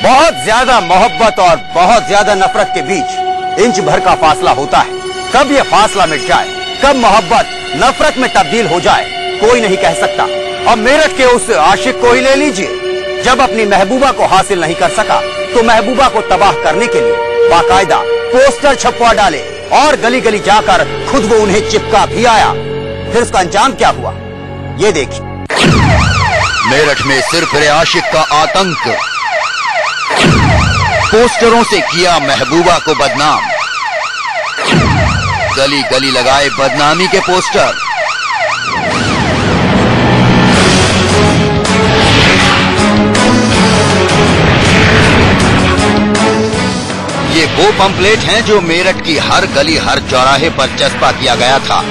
बहुत ज्यादा मोहब्बत और बहुत ज्यादा नफरत के बीच इंच भर का फासला होता है। कब ये फासला मिट जाए, कब मोहब्बत नफरत में तब्दील हो जाए, कोई नहीं कह सकता। और मेरठ के उस आशिक को ही ले लीजिए, जब अपनी महबूबा को हासिल नहीं कर सका तो महबूबा को तबाह करने के लिए बाकायदा पोस्टर छपवा डाले और गली गली जाकर खुद वो उन्हें चिपका भी आया। फिर उसका अंजाम क्या हुआ, ये देखिए। मेरठ में सिर्फ आशिक का आतंक, पोस्टरों से किया महबूबा को बदनाम, गली गली लगाए बदनामी के पोस्टर। ये वो पंपलेट हैं जो मेरठ की हर गली हर चौराहे पर चस्पा किया गया था।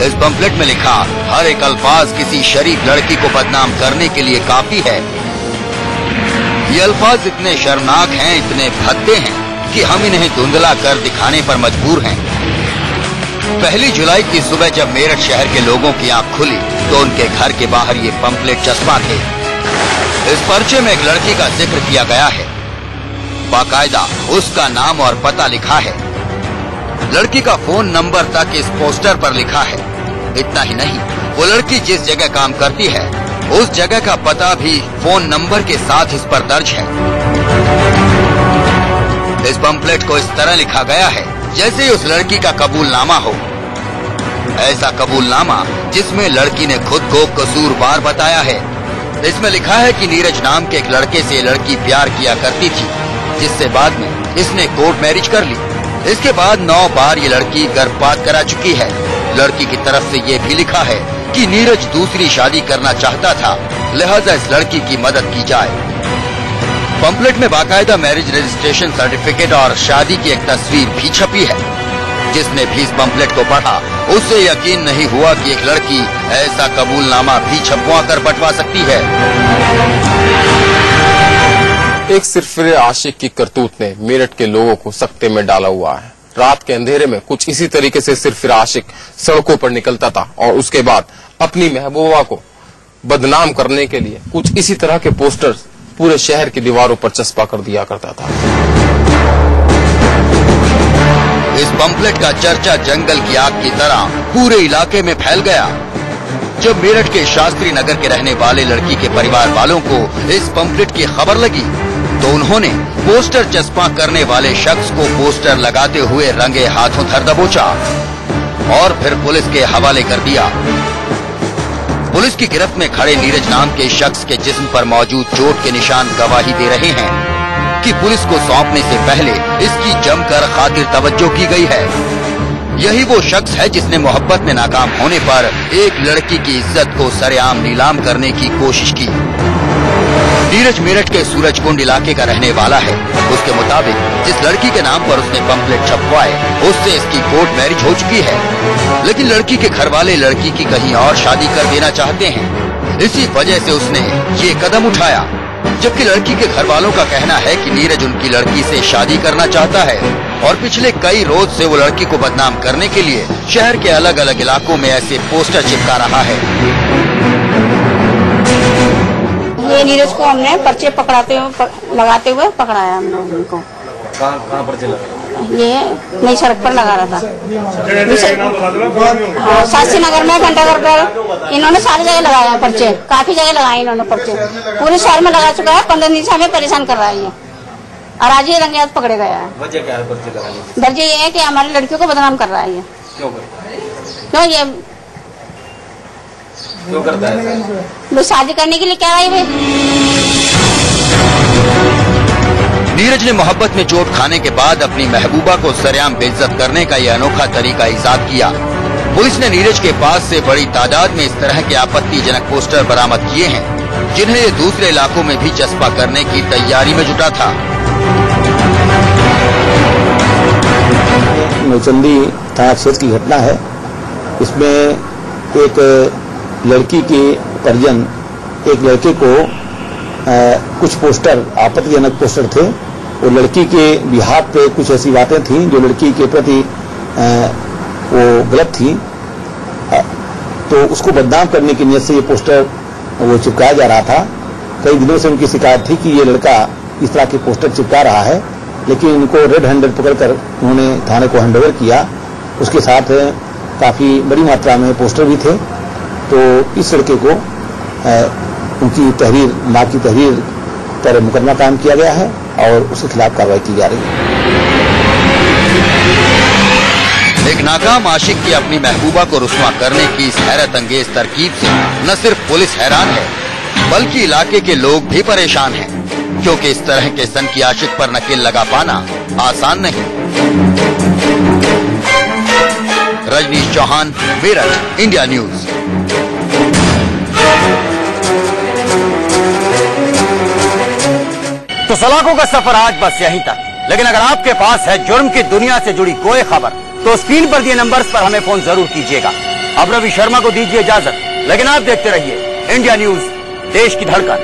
इस पंपलेट में लिखा हर एक अल्फाज किसी शरीफ लड़की को बदनाम करने के लिए काफी है। ये अल्फाज इतने शर्मनाक हैं, इतने भद्दे हैं कि हम इन्हें धुंधला कर दिखाने पर मजबूर हैं। 1 जुलाई की सुबह जब मेरठ शहर के लोगों की आंख खुली तो उनके घर के बाहर ये पंपलेट चस्पा थे। इस पर्चे में एक लड़की का जिक्र किया गया है, बाकायदा उसका नाम और पता लिखा है। लड़की का फोन नंबर तक इस पोस्टर पर लिखा है। इतना ही नहीं, वो लड़की जिस जगह काम करती है उस जगह का पता भी फोन नंबर के साथ इस पर दर्ज है। इस पंपलेट को इस तरह लिखा गया है जैसे उस लड़की का कबूलनामा हो। ऐसा कबूलनामा जिसमें लड़की ने खुद को कसूरवार बताया है। इसमें लिखा है कि नीरज नाम के एक लड़के से लड़की प्यार किया करती थी, जिससे बाद में इसने कोर्ट मैरिज कर ली। इसके बाद 9 बार ये लड़की गर्भपात करा चुकी है। लड़की की तरफ से ये भी लिखा है कि नीरज दूसरी शादी करना चाहता था, लिहाजा इस लड़की की मदद की जाए। पंपलेट में बाकायदा मैरिज रजिस्ट्रेशन सर्टिफिकेट और शादी की एक तस्वीर भी छपी है। जिसने भी इस पंपलेट को पढ़ा उससे यकीन नहीं हुआ कि एक लड़की ऐसा कबूलनामा भी छपवा कर बंटवा सकती है। एक सिरफिरे आशिक की करतूत ने मेरठ के लोगों को सकते में डाला हुआ है। रात के अंधेरे में कुछ इसी तरीके से सिरफिरा आशिक सड़कों पर निकलता था और उसके बाद अपनी महबूबा को बदनाम करने के लिए कुछ इसी तरह के पोस्टर्स पूरे शहर की दीवारों पर चस्पा कर दिया करता था। इस पंपलेट का चर्चा जंगल की आग की तरह पूरे इलाके में फैल गया। जब मेरठ के शास्त्री नगर के रहने वाले लड़की के परिवार वालों को इस पंपलेट की खबर लगी तो उन्होंने पोस्टर चस्पा करने वाले शख्स को पोस्टर लगाते हुए रंगे हाथों धर दबोचा और फिर पुलिस के हवाले कर दिया। पुलिस की गिरफ्त में खड़े नीरज नाम के शख्स के जिस्म पर मौजूद चोट के निशान गवाही दे रहे हैं कि पुलिस को सौंपने से पहले इसकी जमकर खातिर तवज्जो की गई है। यही वो शख्स है जिसने मोहब्बत में नाकाम होने पर एक लड़की की इज्जत को सरेआम नीलाम करने की कोशिश की। नीरज मेरठ के सूरजकुंड इलाके का रहने वाला है। उसके मुताबिक जिस लड़की के नाम पर उसने पंपलेट छपवाए उससे इसकी कोर्ट मैरिज हो चुकी है, लेकिन लड़की के घर वाले लड़की की कहीं और शादी कर देना चाहते हैं। इसी वजह से उसने ये कदम उठाया, जबकि लड़की के घर वालों का कहना है कि नीरज उनकी लड़की से शादी करना चाहता है और पिछले कई रोज से वो लड़की को बदनाम करने के लिए शहर के अलग अलग इलाकों में ऐसे पोस्टर चिपका रहा है। ये नीरज को हमने पर्चे लगाते हुए पकड़ाया हम लोग उनको। कहाँ पर्चे लगा? ये नई सड़क पर लगा रहा था। हाँ, शास्त्री नगर में, घंटाघर पर, इन्होंने सारी जगह लगाया पर्चे, काफी जगह लगाए इन्होंने पर्चे, पूरे शहर में लगा चुका है। 15 दिन से हमें परेशान कर रहा है ये, और आज ये रंगे हाथ पकड़े गया है। वजह क्या है पर्चे लगाने? वजह ये है कि हमारी लड़कियों को बदनाम कर रहा है ये। क्यों ये क्यों करता है? वो शादी करने के लिए क्या है भाई? नीरज ने मोहब्बत में चोट खाने के बाद अपनी महबूबा को सरेआम बेइज्जत करने का यह अनोखा तरीका ईजाद किया। पुलिस ने नीरज के पास से बड़ी तादाद में इस तरह के आपत्तिजनक पोस्टर बरामद किए हैं, जिन्हें ये दूसरे इलाकों में भी चस्पा करने की तैयारी में जुटा था। नौचंदी थाना क्षेत्र की घटना है। इसमें एक लड़की के परिजन एक लड़के को कुछ पोस्टर, आपत्तिजनक पोस्टर थे, वो लड़की के बिहाफ पे कुछ ऐसी बातें थी जो लड़की के प्रति वो गलत थी, तो उसको बदनाम करने की नियत से ये पोस्टर वो चिपकाया जा रहा था। कई दिनों से उनकी शिकायत थी कि ये लड़का इस तरह के पोस्टर चिपका रहा है, लेकिन इनको रेड हैंडेड पकड़कर उन्होंने थाने को हैंडओवर किया। उसके साथ काफी बड़ी मात्रा में पोस्टर भी थे। तो इस लड़के को उनकी तहरीर, मां की तहरीर पर मुकदमा कायम किया गया है और उसके खिलाफ कार्रवाई की जा रही है। एक नाकाम आशिक की अपनी महबूबा को रुस्वा करने की इस हैरत अंगेज तरकीब से न सिर्फ पुलिस हैरान है, बल्कि इलाके के लोग भी परेशान हैं, क्योंकि इस तरह के सनकी आशिक पर नकेल लगा पाना आसान नहीं। Rajnish Chauhan, Meerut, India news. तो सलाखों का सफर आज बस यहीं तक। लेकिन अगर आपके पास है जुर्म की दुनिया से जुड़ी कोई खबर, तो स्क्रीन पर दिए नंबर्स पर हमें फोन जरूर कीजिएगा। अब रवि शर्मा को दीजिए इजाजत, लेकिन आप देखते रहिए इंडिया न्यूज, देश की धड़कन।